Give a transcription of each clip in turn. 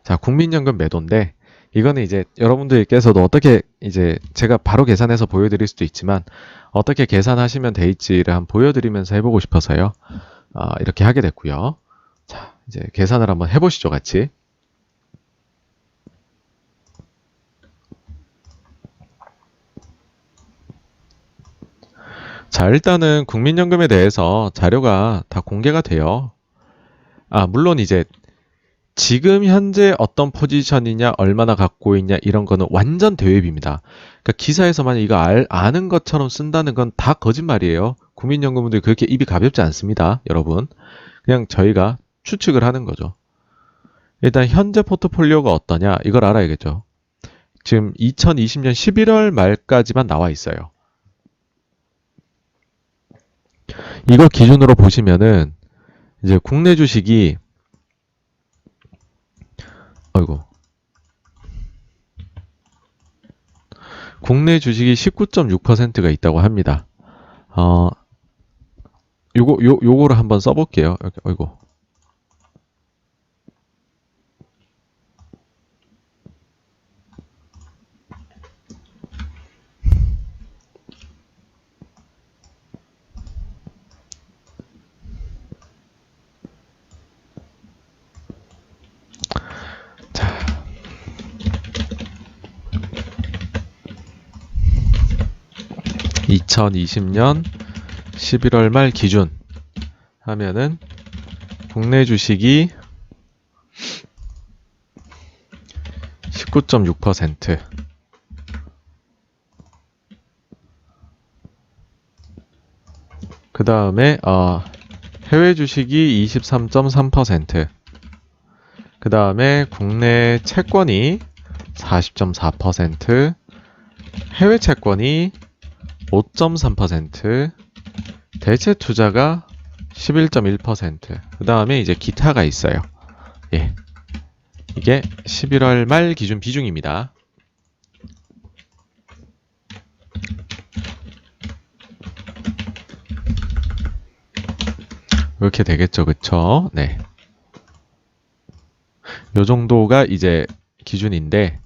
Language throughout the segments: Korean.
자, 국민연금 매도인데 이거는 이제 여러분들께서도 어떻게 이제 제가 바로 계산해서 보여드릴 수도 있지만 어떻게 계산하시면 될지를 한번 보여드리면서 해보고 싶어서요. 이렇게 하게 됐고요. 자, 이제 계산을 한번 해보시죠, 같이. 자, 일단은 국민연금에 대해서 자료가 다 공개가 돼요. 물론 이제 지금 현재 어떤 포지션이냐, 얼마나 갖고 있냐, 이런 거는 완전 대외비입니다. 그러니까 기사에서 만약 이거 아는 것처럼 쓴다는 건 다 거짓말이에요. 국민연금분들이 그렇게 입이 가볍지 않습니다, 여러분. 그냥 저희가 추측을 하는 거죠. 일단 현재 포트폴리오가 어떠냐, 이걸 알아야겠죠. 지금 2020년 11월 말까지만 나와 있어요. 이거 기준으로 보시면은 이제 국내 주식이 아이고 국내 주식이 19.6%가 있다고 합니다. 요거를 한번 써볼게요. 이렇게, 아이고. 자, 2020년 11월 말 기준 하면은 국내 주식이 19.6%. 그 다음에 해외 주식이 23.3%. 그 다음에 국내 채권이 40.4%, 해외 채권이 5.3%, 대체 투자가 11.1%. 그 다음에 이제 기타가 있어요. 예. 이게 11월 말 기준 비중입니다. 이렇게 되겠죠, 그쵸? 네. 요 정도가 이제 기준인데,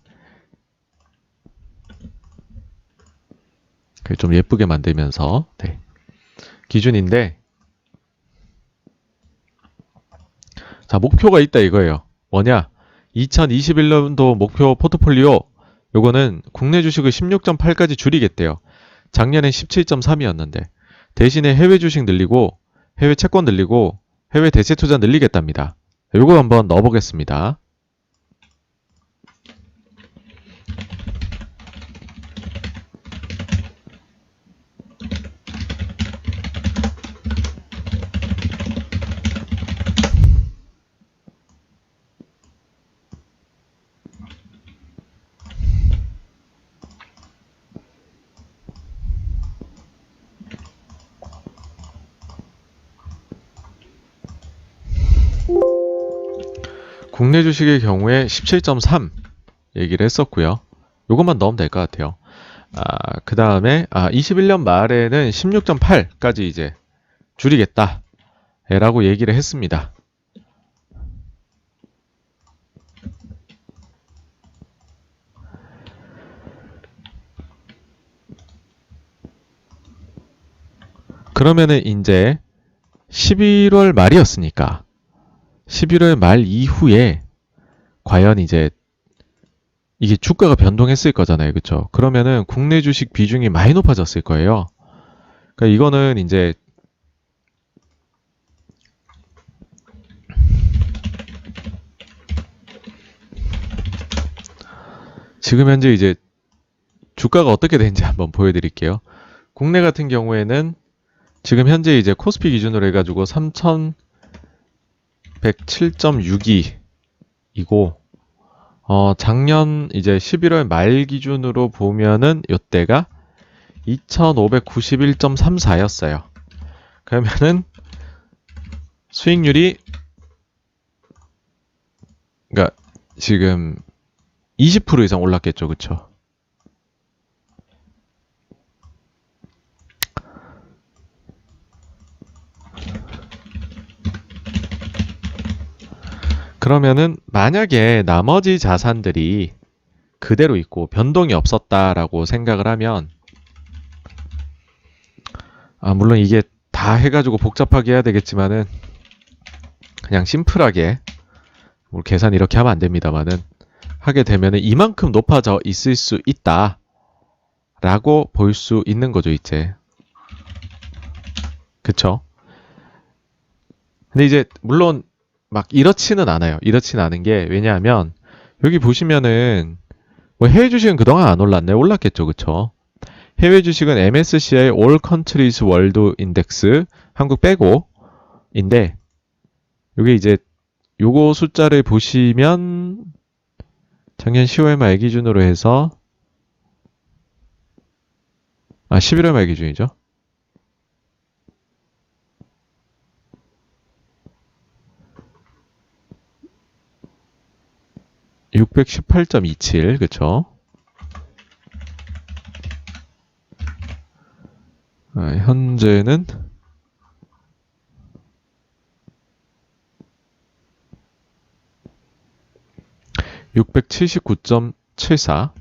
좀 예쁘게 만들면서, 네. 기준인데, 자, 목표가 있다 이거예요. 뭐냐? 2021년도 목표 포트폴리오, 요거는 국내 주식을 16.8까지 줄이겠대요. 작년엔 17.3이었는데, 대신에 해외 주식 늘리고, 해외 채권 늘리고, 해외 대체 투자 늘리겠답니다. 요거 한번 넣어보겠습니다. 국내 주식의 경우에 17.3 얘기를 했었고요. 요것만 넣으면 될 것 같아요. 그 다음에 21년 말에는 16.8까지 이제 줄이겠다 라고 얘기를 했습니다. 그러면은 이제 11월 말이었으니까 11월 말 이후에 과연 이제 이게 주가가 변동했을 거잖아요. 그쵸? 그러면은 국내 주식 비중이 많이 높아졌을 거예요. 그러니까 이거는 이제 지금 현재 이제 주가가 어떻게 되는지 한번 보여드릴게요. 국내 같은 경우에는 지금 현재 이제 코스피 기준으로 해가지고 3107.62이고 작년 이제 11월 말 기준으로 보면은 요때가 2591.34였어요. 그러면은 수익률이 그러니까 지금 20% 이상 올랐겠죠, 그쵸? 그러면은 만약에 나머지 자산들이 그대로 있고 변동이 없었다라고 생각을 하면, 물론 이게 다 해가지고 복잡하게 해야 되겠지만은 그냥 심플하게, 뭐 계산 이렇게 하면 안 됩니다만은, 하게 되면은 이만큼 높아져 있을 수 있다 라고 볼 수 있는 거죠, 이제. 그쵸? 근데 이제 물론 막 이렇지는 않아요. 이렇지는 않은 게, 왜냐하면 여기 보시면은 뭐 해외 주식은 그동안 안 올랐네. 올랐겠죠, 그쵸? 해외 주식은 MSCI All Countries World Index, 한국 빼고 인데, 요게 이제 요거 숫자를 보시면 작년 10월 말 기준으로 해서 11월 말 기준이죠. 618.27, 그쵸? 현재는 679.74.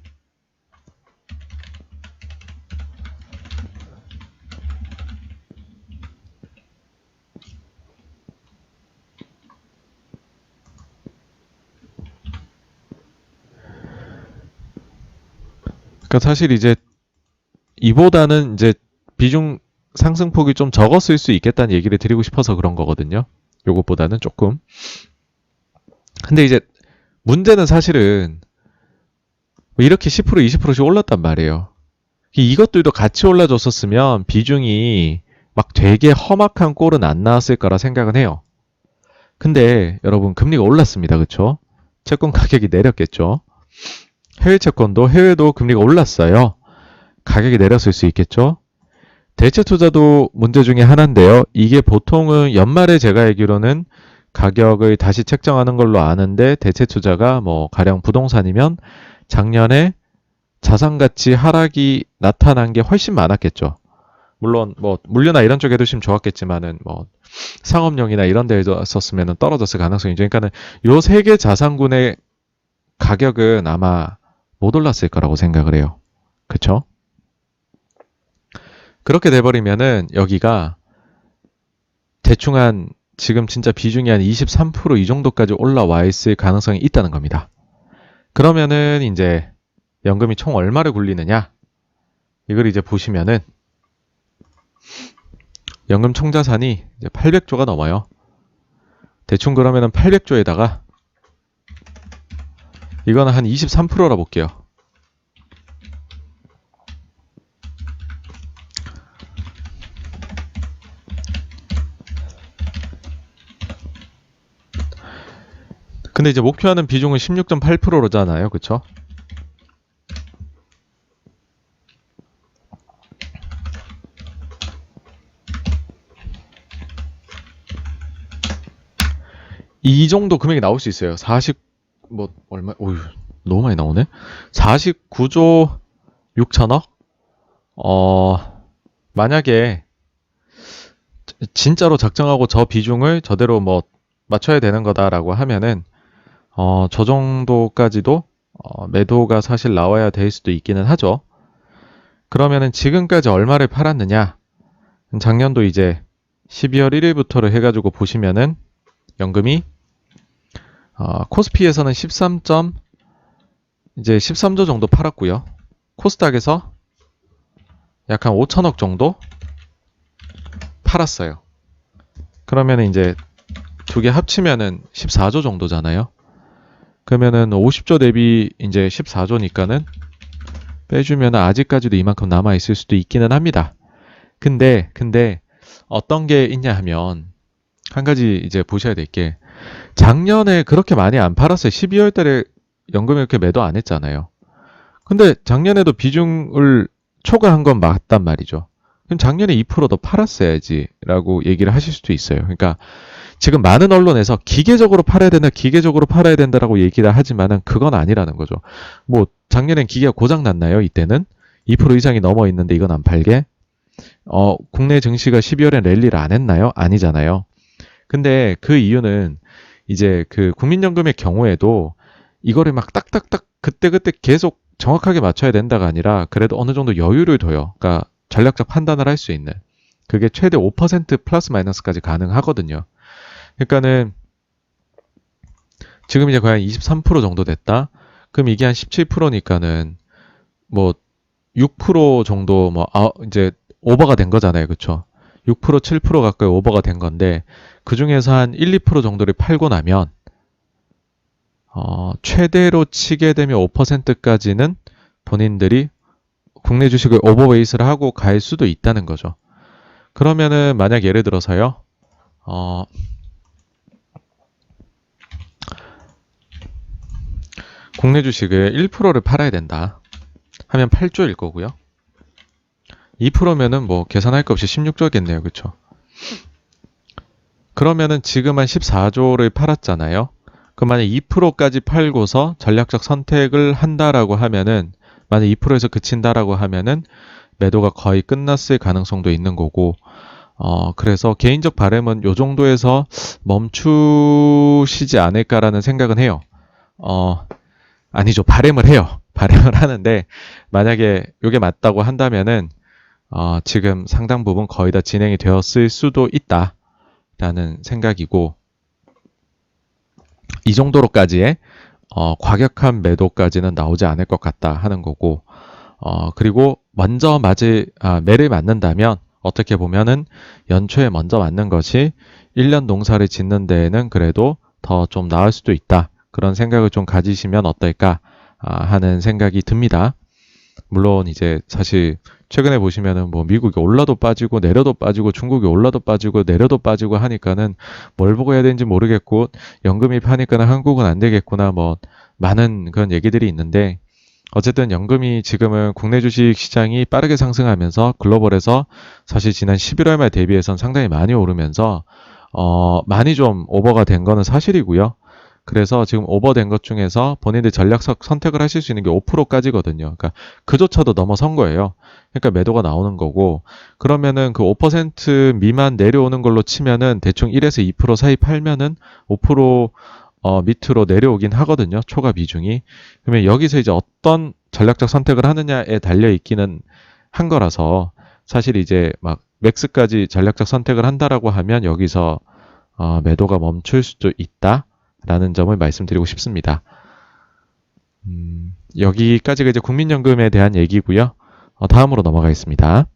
그러니까 사실 이제 이보다는 이제 비중 상승폭이 좀 적었을 수 있겠다는 얘기를 드리고 싶어서 그런 거거든요. 요것보다는 조금. 근데 이제 문제는 사실은 뭐 이렇게 10% 20%씩 올랐단 말이에요. 이것들도 같이 올라줬었으면 비중이 막 되게 험악한 꼴은 안 나왔을 거라 생각은 해요. 근데 여러분 금리가 올랐습니다. 그쵸? 채권 가격이 내렸겠죠? 해외 채권도 해외도 금리가 올랐어요. 가격이 내렸을 수 있겠죠? 대체 투자도 문제 중에 하나인데요. 이게 보통은 연말에 제가 알기로는 가격을 다시 책정하는 걸로 아는데, 대체 투자가 뭐 가령 부동산이면 작년에 자산 가치 하락이 나타난 게 훨씬 많았겠죠. 물론 뭐 물류나 이런 쪽에 두시면 좋았겠지만은 뭐 상업용이나 이런 데에 썼으면 떨어졌을 가능성이 있죠. 그러니까는 요 세 개 자산군의 가격은 아마 못 올랐을 거라고 생각을 해요. 그쵸? 그렇게 돼버리면은 여기가 대충 한 지금 진짜 비중이 한 23% 이 정도까지 올라와 있을 가능성이 있다는 겁니다. 그러면은 이제 연금이 총 얼마를 굴리느냐? 이걸 이제 보시면은 연금 총 자산이 이제 800조가 넘어요. 대충 그러면은 800조에다가 이거는 한 23%라 볼게요. 근데 이제 목표하는 비중은 16.8%잖아요. 그쵸? 이 정도 금액이 나올 수 있어요. 얼마, 오유, 너무 많이 나오네? 49조 6천억? 만약에 진짜로 작정하고 저 비중을 저대로 뭐 맞춰야 되는 거다라고 하면은, 저 정도까지도 매도가 사실 나와야 될 수도 있기는 하죠. 그러면은 지금까지 얼마를 팔았느냐? 작년도 이제 12월 1일부터를 해가지고 보시면은 연금이 코스피에서는 13조 정도 팔았고요. 코스닥에서 약 한 5천억 정도 팔았어요. 그러면 이제 두 개 합치면은 14조 정도잖아요. 그러면은 50조 대비 이제 14조니까는 빼주면 아직까지도 이만큼 남아있을 수도 있기는 합니다. 근데 어떤 게 있냐 하면, 한 가지 이제 보셔야 될 게, 작년에 그렇게 많이 안 팔았어요. 12월 달에 연금 이렇게 매도 안 했잖아요. 근데 작년에도 비중을 초과한 건 맞단 말이죠. 그럼 작년에 2%더 팔았어야지 라고 얘기를 하실 수도 있어요. 그러니까 지금 많은 언론에서 기계적으로 팔아야 된다, 기계적으로 팔아야 된다라고 얘기를 하지만은 그건 아니라는 거죠. 뭐 작년엔 기계가 고장 났나요? 이때는 2% 이상이 넘어 있는데 이건 안 팔게? 국내 증시가 12월엔 랠리를 안 했나요? 아니잖아요. 근데 그 이유는 이제 그 국민연금의 경우에도 이거를 막 딱딱딱 그때그때 계속 정확하게 맞춰야 된다가 아니라 그래도 어느 정도 여유를 둬요. 그러니까 전략적 판단을 할 수 있는. 그게 최대 5% 플러스 마이너스까지 가능하거든요. 그러니까는 지금 이제 거의 한 23% 정도 됐다. 그럼 이게 한 17%니까는 뭐 6% 정도 이제 오버가 된 거잖아요. 그쵸? 6% 7% 가까이 오버가 된 건데 그 중에서 한 1, 2% 정도를 팔고 나면 최대로 치게 되면 5%까지는 본인들이 국내 주식을 오버웨이스를 하고 갈 수도 있다는 거죠. 그러면은 만약 예를 들어서요. 국내 주식을 1%를 팔아야 된다 하면 8조일 거고요. 2%면은 뭐 계산할 거 없이 16조겠네요. 그쵸? 그러면은 지금 한 14조를 팔았잖아요. 그럼 만약 2%까지 팔고서 전략적 선택을 한다라고 하면은 만약 2%에서 그친다라고 하면은 매도가 거의 끝났을 가능성도 있는 거고 그래서 개인적 바람은 요 정도에서 멈추시지 않을까라는 생각은 해요. 아니죠. 바람을 해요. 바람을 하는데 만약에 요게 맞다고 한다면은 지금 상당 부분 거의 다 진행이 되었을 수도 있다라는 생각이고 이 정도로까지의 과격한 매도까지는 나오지 않을 것 같다 하는 거고 그리고 먼저 매를 맞는다면 어떻게 보면은 연초에 먼저 맞는 것이 1년 농사를 짓는 데에는 그래도 더 좀 나을 수도 있다. 그런 생각을 좀 가지시면 어떨까 하는 생각이 듭니다. 물론 이제 사실 최근에 보시면은 뭐 미국이 올라도 빠지고 내려도 빠지고 중국이 올라도 빠지고 내려도 빠지고 하니까는 뭘 보고 해야 되는지 모르겠고 연금이 파니까는 한국은 안 되겠구나 뭐 많은 그런 얘기들이 있는데 어쨌든 연금이 지금은 국내 주식 시장이 빠르게 상승하면서 글로벌에서 사실 지난 11월 말 대비해선 상당히 많이 오르면서 많이 좀 오버가 된 거는 사실이고요. 그래서 지금 오버된 것 중에서 본인들 전략적 선택을 하실 수 있는 게 5%까지거든요. 그러니까 그조차도 넘어선 거예요. 그러니까 매도가 나오는 거고 그러면은 그 5% 미만 내려오는 걸로 치면은 대충 1에서 2% 사이 팔면은 5% 밑으로 내려오긴 하거든요. 초과 비중이. 그러면 여기서 이제 어떤 전략적 선택을 하느냐에 달려 있기는 한 거라서 사실 이제 막 맥스까지 전략적 선택을 한다라고 하면 여기서 매도가 멈출 수도 있다라는 점을 말씀드리고 싶습니다. 여기까지가 이제 국민연금에 대한 얘기고요. 다음으로 넘어가겠습니다.